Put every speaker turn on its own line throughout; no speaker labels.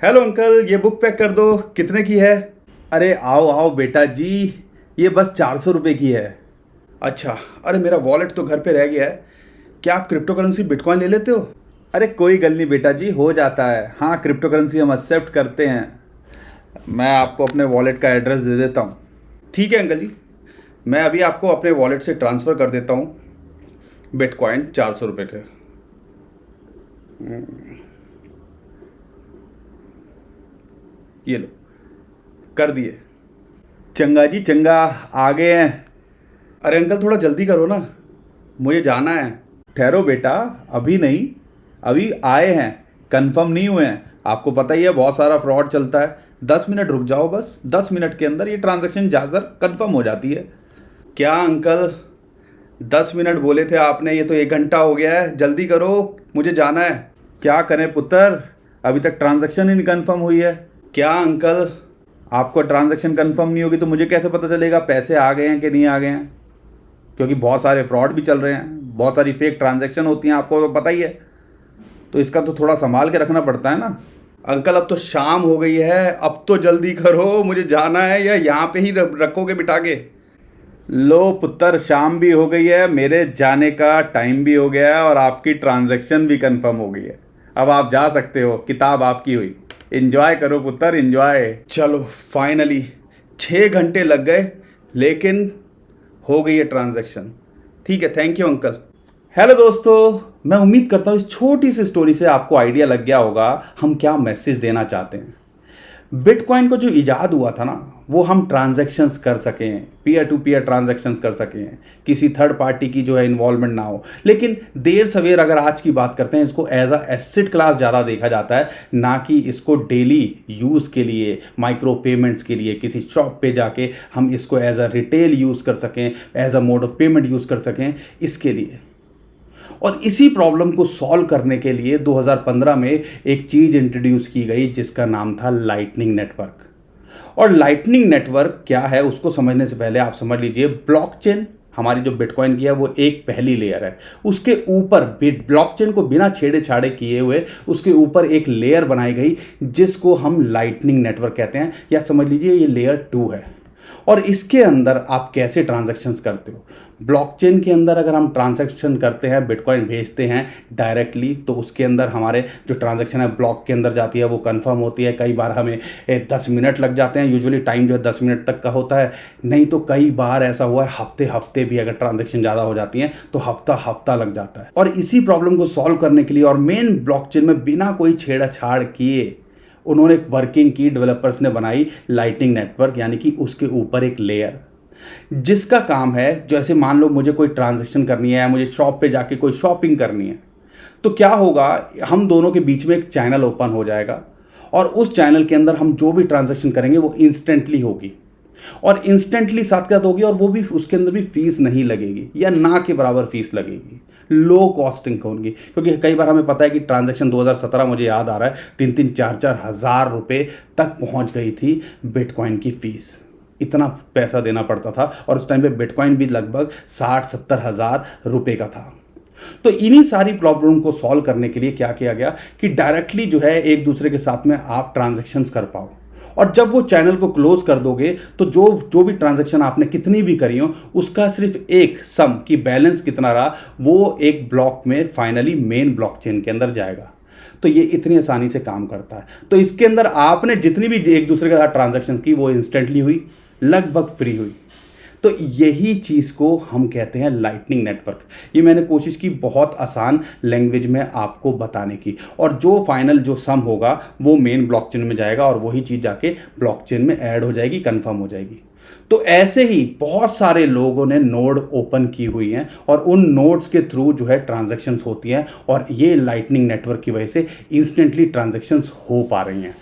Hello uncle, ये book pack कर दो। कितने की है? अरे आओ आओ बेटा जी, ये बस 400 रुपये की है। अच्छा, अरे मेरा वॉलेट तो घर पे रह गया है। क्या आप क्रिप्टो करेंसी बिटकॉइन ले लेते हो? अरे कोई गल नहीं बेटा जी, हो जाता है। हाँ, क्रिप्टो करेंसी हम एक्सेप्ट करते हैं। मैं आपको अपने वॉलेट का एड्रेस दे देता हूँ। ठीक है अंकल जी, मैं अभी आपको अपने वॉलेट से ट्रांसफ़र कर देता हूँ बिटकॉइन 400 रुपये के। ये लो, कर दिए। चंगा जी चंगा, आ गए हैं। अरे अंकल थोड़ा जल्दी करो ना, मुझे जाना है। ठहरो बेटा, अभी नहीं, अभी आए हैं, कंफर्म नहीं हुए हैं। आपको पता ही है बहुत सारा फ्रॉड चलता है। 10 मिनट रुक जाओ, बस 10 मिनट के अंदर ये ट्रांजैक्शन ज़्यादातर कंफर्म हो जाती है। क्या अंकल, 10 मिनट बोले थे आपने, ये तो 1 घंटा हो गया है। जल्दी करो, मुझे जाना है। क्या करें पुत्र, अभी तक ट्रांजैक्शन ही नहीं कंफर्म हुई है। क्या अंकल, आपको ट्रांजैक्शन कंफर्म नहीं होगी तो मुझे कैसे पता चलेगा पैसे आ गए हैं कि नहीं आ गए हैं? क्योंकि बहुत सारे फ्रॉड भी चल रहे हैं, बहुत सारी फेक ट्रांजैक्शन होती हैं, आपको तो पता ही है। तो इसका तो थोड़ा संभाल के रखना पड़ता है ना। अंकल अब तो शाम हो गई है, अब तो जल्दी करो, मुझे जाना है। या यहाँ पे ही रखोगे बिठा के? लो पुत्र, शाम भी हो गई है, मेरे जाने का टाइम भी हो गया है और आपकी ट्रांजैक्शन भी कंफर्म हो गई है। अब आप जा सकते हो, किताब आपकी हुई। एंजॉय करो पुत्र, एंजॉय। चलो फाइनली 6 घंटे लग गए, लेकिन हो गई है ट्रांजैक्शन। ठीक है, थैंक यू अंकल। हेलो दोस्तों, मैं उम्मीद करता हूँ इस छोटी सी स्टोरी से आपको आइडिया लग गया होगा हम क्या मैसेज देना चाहते हैं। बिटकॉइन को जो इजाद हुआ था ना, वो हम ट्रांजैक्शंस कर सकें, पीयर टू पीयर ट्रांजैक्शंस कर सकें, किसी थर्ड पार्टी की जो है इन्वॉल्वमेंट ना हो। लेकिन देर सवेर अगर आज की बात करते हैं, इसको एज अ एसेट क्लास ज़्यादा देखा जाता है, ना कि इसको डेली यूज़ के लिए, माइक्रो पेमेंट्स के लिए किसी शॉप पे जाके हम इसको एज अ रिटेल यूज़ कर सकें, as a mode of payment use कर सकें, इसके लिए। और इसी प्रॉब्लम को सॉल्व करने के लिए 2015 में एक चीज़ इंट्रोड्यूस की गई जिसका नाम था लाइटनिंग नेटवर्क। और लाइटनिंग नेटवर्क क्या है उसको समझने से पहले आप समझ लीजिए, ब्लॉकचेन हमारी जो बिटकॉइन की है वो एक पहली लेयर है। उसके ऊपर ब्लॉकचेन को बिना छेड़े छाड़े किए हुए उसके ऊपर एक लेयर बनाई गई जिसको हम लाइटनिंग नेटवर्क कहते हैं, या समझ लीजिए ये लेयर 2 है। और इसके अंदर आप कैसे ट्रांजैक्शंस करते हो? ब्लॉकचेन के अंदर अगर हम ट्रांजैक्शन करते हैं, बिटकॉइन भेजते हैं डायरेक्टली, तो उसके अंदर हमारे जो ट्रांजैक्शन है ब्लॉक के अंदर जाती है, वो कंफर्म होती है। कई बार हमें 10 मिनट लग जाते हैं, यूजुअली टाइम जो है 10 मिनट तक का होता है। नहीं तो कई बार ऐसा हुआ है हफ्ते हफ्ते भी अगर ट्रांजैक्शन ज़्यादा हो जाती हैं तो हफ्ता हफ्ता लग जाता है। और इसी प्रॉब्लम को सॉल्व करने के लिए और मेन ब्लॉकचेन में बिना कोई छेड़छाड़ किए उन्होंने एक वर्किंग की, डेवलपर्स ने बनाई लाइटनिंग नेटवर्क, यानी कि उसके ऊपर एक लेयर जिसका काम है, जैसे मान लो मुझे कोई ट्रांजैक्शन करनी है, मुझे शॉप पे जाके कोई शॉपिंग करनी है, तो क्या होगा, हम दोनों के बीच में एक चैनल ओपन हो जाएगा और उस चैनल के अंदर हम जो भी ट्रांजैक्शन करेंगे वो इंस्टेंटली होगी और इंस्टेंटली साथ के साथ होगी, और वो भी उसके अंदर भी फीस नहीं लगेगी या ना के बराबर फीस लगेगी। लो कॉस्टिंग होंगी, क्योंकि कई बार हमें पता है कि ट्रांजैक्शन 2017 मुझे याद आ रहा है 3-4 हज़ार रुपये तक पहुंच गई थी बिटकॉइन की फीस। इतना पैसा देना पड़ता था और उस टाइम पे बिटकॉइन भी लगभग 60-70 हज़ार रुपये का था। तो इन्हीं सारी प्रॉब्लम को सॉल्व करने के लिए क्या किया गया कि डायरेक्टली जो है एक दूसरे के साथ में आप ट्रांजैक्शंस कर पाओ। और जब वो चैनल को क्लोज कर दोगे तो जो जो भी ट्रांजैक्शन आपने कितनी भी करी हो उसका सिर्फ एक सम की बैलेंस कितना रहा वो एक ब्लॉक में फाइनली मेन ब्लॉकचेन के अंदर जाएगा। तो ये इतनी आसानी से काम करता है। तो इसके अंदर आपने जितनी भी एक दूसरे के साथ ट्रांजैक्शन की वो इंस्टेंटली हुई, लगभग फ्री हुई। तो यही चीज़ को हम कहते हैं लाइटनिंग नेटवर्क। ये मैंने कोशिश की बहुत आसान लैंग्वेज में आपको बताने की, और जो फाइनल जो सम होगा वो मेन ब्लॉकचेन में जाएगा और वही चीज़ जाके ब्लॉकचेन में ऐड हो जाएगी, कंफर्म हो जाएगी। तो ऐसे ही बहुत सारे लोगों ने नोड ओपन की हुई हैं और उन नोड्स के थ्रू जो है ट्रांजैक्शंस होती हैं, और ये लाइटनिंग नेटवर्क की वजह से इंस्टेंटली ट्रांजैक्शंस हो पा रही हैं।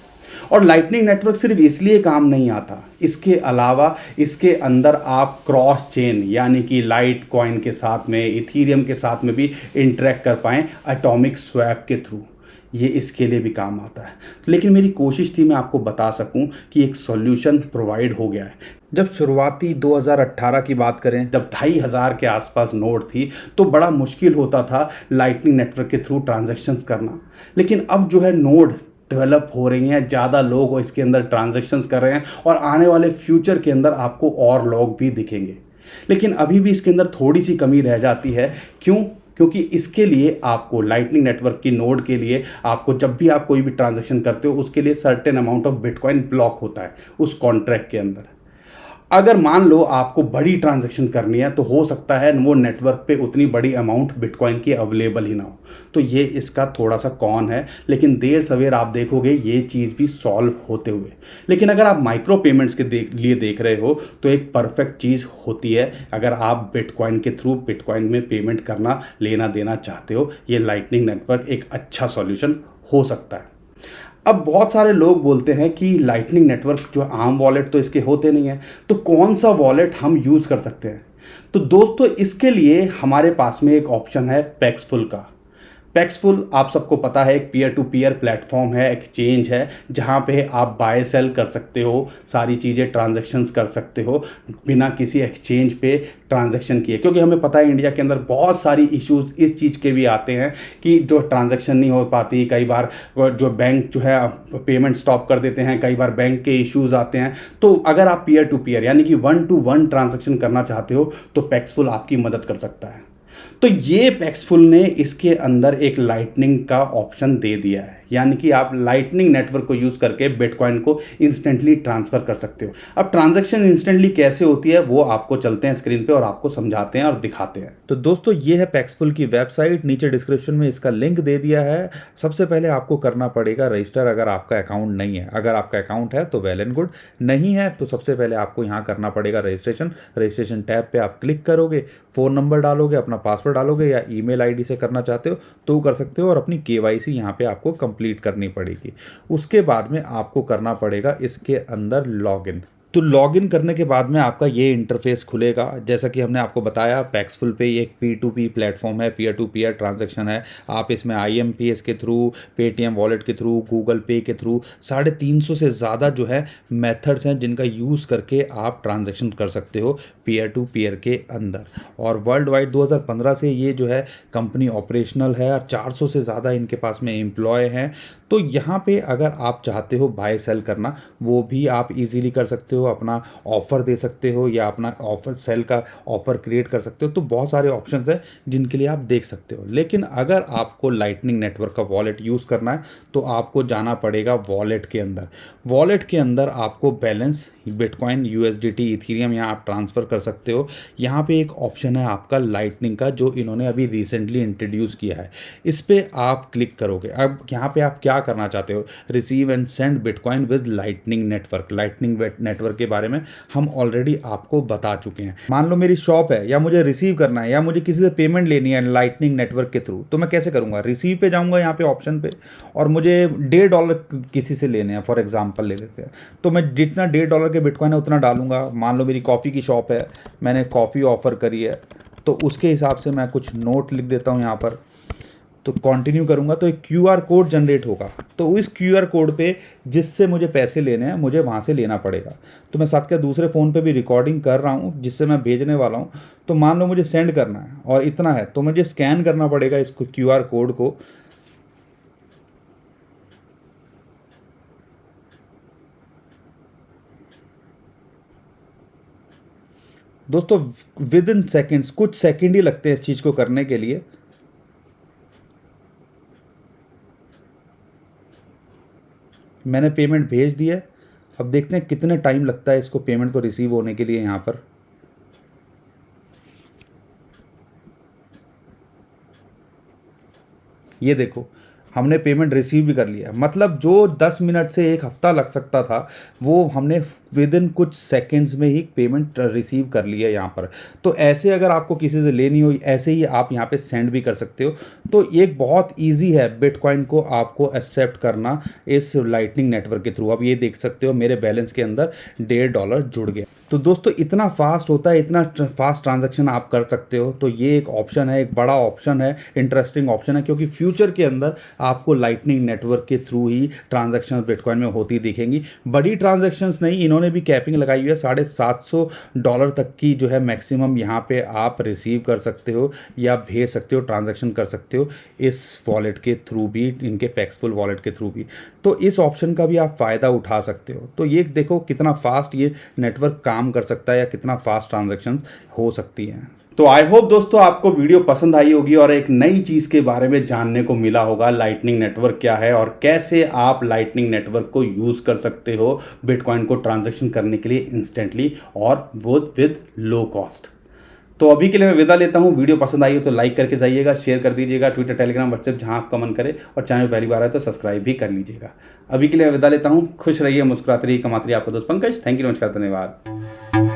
और लाइटनिंग नेटवर्क सिर्फ इसलिए काम नहीं आता, इसके अलावा इसके अंदर आप क्रॉस चेन यानी कि लाइट कॉइन के साथ में, इथीरियम के साथ में भी इंटरेक्ट कर पाएँ एटॉमिक स्वैप के थ्रू। ये इसके लिए भी काम आता है। लेकिन मेरी कोशिश थी मैं आपको बता सकूं कि एक सॉल्यूशन प्रोवाइड हो गया है। जब शुरुआती 2018 की बात करें, जब 2500 के आसपास नोड थी, तो बड़ा मुश्किल होता था लाइटनिंग नेटवर्क के थ्रू ट्रांजैक्शंस करना। लेकिन अब जो है नोड डेवलप हो रही हैं, ज़्यादा लोग इसके अंदर ट्रांजैक्शंस कर रहे हैं और आने वाले फ्यूचर के अंदर आपको और लोग भी दिखेंगे। लेकिन अभी भी इसके अंदर थोड़ी सी कमी रह जाती है। क्यों? क्योंकि इसके लिए आपको लाइटनिंग नेटवर्क की नोड के लिए आपको जब भी आप कोई भी ट्रांजैक्शन करते हो उसके लिए certain amount of bitcoin block होता है उस कॉन्ट्रैक्ट के अंदर। अगर मान लो आपको बड़ी ट्रांजैक्शन करनी है तो हो सकता है वो नेटवर्क पे उतनी बड़ी अमाउंट बिटकॉइन की अवेलेबल ही ना हो। तो ये इसका थोड़ा सा कॉन है, लेकिन देर सवेर आप देखोगे ये चीज़ भी सॉल्व होते हुए। लेकिन अगर आप माइक्रो पेमेंट्स के लिए देख रहे हो तो एक परफेक्ट चीज़ होती है। अगर आप बिटकॉइन के थ्रू बिटकॉइन में पेमेंट करना लेना देना चाहते हो, ये लाइटनिंग नेटवर्क एक अच्छा सॉल्यूशन हो सकता है। अब बहुत सारे लोग बोलते हैं कि लाइटनिंग नेटवर्क जो आम वॉलेट तो इसके होते नहीं हैं, तो कौन सा वॉलेट हम यूज़ कर सकते हैं? तो दोस्तों इसके लिए हमारे पास में एक ऑप्शन है पैक्सफुल का। पैक्सफुल आप सबको पता है एक पीयर टू पीयर प्लेटफॉर्म है, एक्सचेंज है, जहाँ पे आप बाय सेल कर सकते हो, सारी चीज़ें ट्रांजैक्शंस कर सकते हो बिना किसी एक्सचेंज पे ट्रांजैक्शन किए। क्योंकि हमें पता है इंडिया के अंदर बहुत सारी इश्यूज इस चीज़ के भी आते हैं कि जो ट्रांजैक्शन नहीं हो पाती, कई बार जो बैंक जो है पेमेंट स्टॉप कर देते हैं, कई बार बैंक के इश्यूज आते हैं। तो अगर आप पीयर टू पीयर यानी कि 1 to 1 ट्रांजैक्शन करना चाहते हो तो पैक्सफुल आपकी मदद कर सकता है। तो ये पैक्सफुल ने इसके अंदर एक लाइटनिंग का ऑप्शन दे दिया है, यानी कि आप लाइटनिंग नेटवर्क को यूज़ करके बिटकॉइन को इंस्टेंटली ट्रांसफ़र कर सकते हो। अब ट्रांजैक्शन इंस्टेंटली कैसे होती है वो आपको चलते हैं स्क्रीन पे और आपको समझाते हैं और दिखाते हैं।
तो दोस्तों ये है पैक्सफुल की वेबसाइट, नीचे डिस्क्रिप्शन में इसका लिंक दे दिया है। सबसे पहले आपको करना पड़ेगा रजिस्टर अगर आपका अकाउंट नहीं है। अगर आपका अकाउंट है तो वेल एंड गुड, नहीं है तो सबसे पहले आपको यहाँ करना पड़ेगा रजिस्ट्रेशन टैब पे आप क्लिक करोगे, फ़ोन नंबर डालोगे, अपना पासवर्ड डालोगे या ईमेल आईडी से करना चाहते हो तो कर सकते हो और अपनी केवाईसी यहाँ पे आपको कंप्लीट करनी पड़ेगी। उसके बाद में आपको करना पड़ेगा इसके अंदर लॉगिन। तो लॉगिन करने के बाद में आपका ये इंटरफेस खुलेगा। जैसा कि हमने आपको बताया पैक्सफुल पे एक P2P प्लेटफॉर्म है, पीयर टू पीयर ट्रांजैक्शन है। आप इसमें IMPS के थ्रू, पेटीएम वॉलेट के थ्रू, गूगल पे के थ्रू 350 से ज़्यादा जो है मेथड्स हैं जिनका यूज़ करके आप ट्रांजैक्शन कर सकते हो पीयर टू पीयर के अंदर। और वर्ल्ड वाइड 2015 से ये जो है कंपनी ऑपरेशनल है और 400 से ज़्यादा इनके पास में एम्प्लॉय हैं। तो यहाँ पे अगर आप चाहते हो बाय सेल करना वो भी आप इजीली कर सकते हो, अपना ऑफ़र दे सकते हो या अपना ऑफर सेल का ऑफ़र क्रिएट कर सकते हो। तो बहुत सारे ऑप्शंस हैं जिनके लिए आप देख सकते हो। लेकिन अगर आपको लाइटनिंग नेटवर्क का वॉलेट यूज़ करना है तो आपको जाना पड़ेगा वॉलेट के अंदर। वॉलेट के अंदर आपको बैलेंस बिटकॉइन, USDT, इथीरियम यहाँ आप ट्रांसफ़र कर सकते हो। यहाँ पे एक ऑप्शन है आपका लाइटनिंग का जो इन्होंने अभी रिसेंटली इंट्रोड्यूस किया है, इस पर आप क्लिक करोगे। अब यहाँ पे आप क्या करना चाहते हो, receive and send bitcoin with lightning network. Lightning network के बारे में हम ऑलरेडी आपको बता चुके हैं। मान लो मेरी शॉप है या मुझे रिसीव करना है या मुझे किसी से पेमेंट लेनी है लाइटनिंग नेटवर्क के थ्रू, तो मैं कैसे करूँगा? रिसीव पे जाऊँगा यहाँ पे ऑप्शन पे और मुझे $1.5 किसी से लेने हैं, फॉर एग्जाम्पल ले लेते हैं। तो मैं जितना $1.5 के बिटकॉइन है उतना डालूंगा। मान लो मेरी कॉफ़ी की शॉप है, मैंने कॉफ़ी ऑफ़र करी है तो उसके हिसाब से मैं कुछ नोट लिख देता हूँ यहाँ पर। तो कंटिन्यू करूँगा तो एक QR कोड जनरेट होगा। तो इस QR कोड पे जिससे मुझे पैसे लेने हैं मुझे वहाँ से लेना पड़ेगा। तो मैं साथ के दूसरे फ़ोन पे भी रिकॉर्डिंग कर रहा हूँ जिससे मैं भेजने वाला हूँ। तो मान लो मुझे सेंड करना है और इतना है तो मुझे स्कैन करना पड़ेगा इसको QR कोड को। दोस्तों विद इन सेकेंड्स, कुछ सेकंड ही लगते हैं इस चीज़ को करने के लिए। मैंने पेमेंट भेज दी है। अब देखते हैं कितने टाइम लगता है इसको पेमेंट को रिसीव होने के लिए। यहाँ पर ये देखो हमने पेमेंट रिसीव भी कर लिया। मतलब जो 10 मिनट से 1 हफ्ता लग सकता था वो हमने विद इन कुछ सेकंड्स में ही पेमेंट रिसीव कर लिया यहाँ पर। तो ऐसे अगर आपको किसी से लेनी हो ऐसे ही आप यहाँ पे सेंड भी कर सकते हो। तो एक बहुत इजी है बिटकॉइन को आपको एक्सेप्ट करना इस लाइटनिंग नेटवर्क के थ्रू। अब ये देख सकते हो मेरे बैलेंस के अंदर $1.5 जुड़ गया। तो दोस्तों इतना फास्ट होता है, इतना फास्ट ट्रांजैक्शन आप कर सकते हो। तो ये एक ऑप्शन है, एक बड़ा ऑप्शन है, इंटरेस्टिंग ऑप्शन है, क्योंकि फ्यूचर के अंदर आपको लाइटनिंग नेटवर्क के थ्रू ही ट्रांजैक्शन बिटकॉइन में होती दिखेंगी। बड़ी ट्रांजैक्शंस नहीं, इन्होंने इन्होंने भी कैपिंग लगाई हुई है $750 तक की जो है मैक्सिमम यहाँ पे आप रिसीव कर सकते हो या भेज सकते हो, ट्रांजैक्शन कर सकते हो इस वॉलेट के थ्रू भी, इनके पैक्सफुल वॉलेट के थ्रू भी। तो इस ऑप्शन का भी आप फ़ायदा उठा सकते हो। तो ये देखो कितना फास्ट ये नेटवर्क काम कर सकता है या कितना फास्ट ट्रांजैक्शंस हो सकती हैं।
तो आई होप दोस्तों आपको वीडियो पसंद आई होगी और एक नई चीज़ के बारे में जानने को मिला होगा, लाइटनिंग नेटवर्क क्या है और कैसे आप लाइटनिंग नेटवर्क को यूज़ कर सकते हो बिटकॉइन को ट्रांजैक्शन करने के लिए इंस्टेंटली और वो विद लो कॉस्ट। तो अभी के लिए मैं विदा लेता हूँ। वीडियो पसंद आई हो तो लाइक करके जाइएगा, शेयर कर दीजिएगा, ट्विटर, टेलीग्राम, व्हाट्सएप जहाँ आपका मन करे, और चैनल पहली बार है तो सब्सक्राइब भी कर लीजिएगा। अभी के लिए मैं विदा लेता हूँ। खुश रहिए, मुस्कुराते रहिए, कमाते रहिए। आपका दोस्त पंकज। थैंक यू, नमस्कार, धन्यवाद।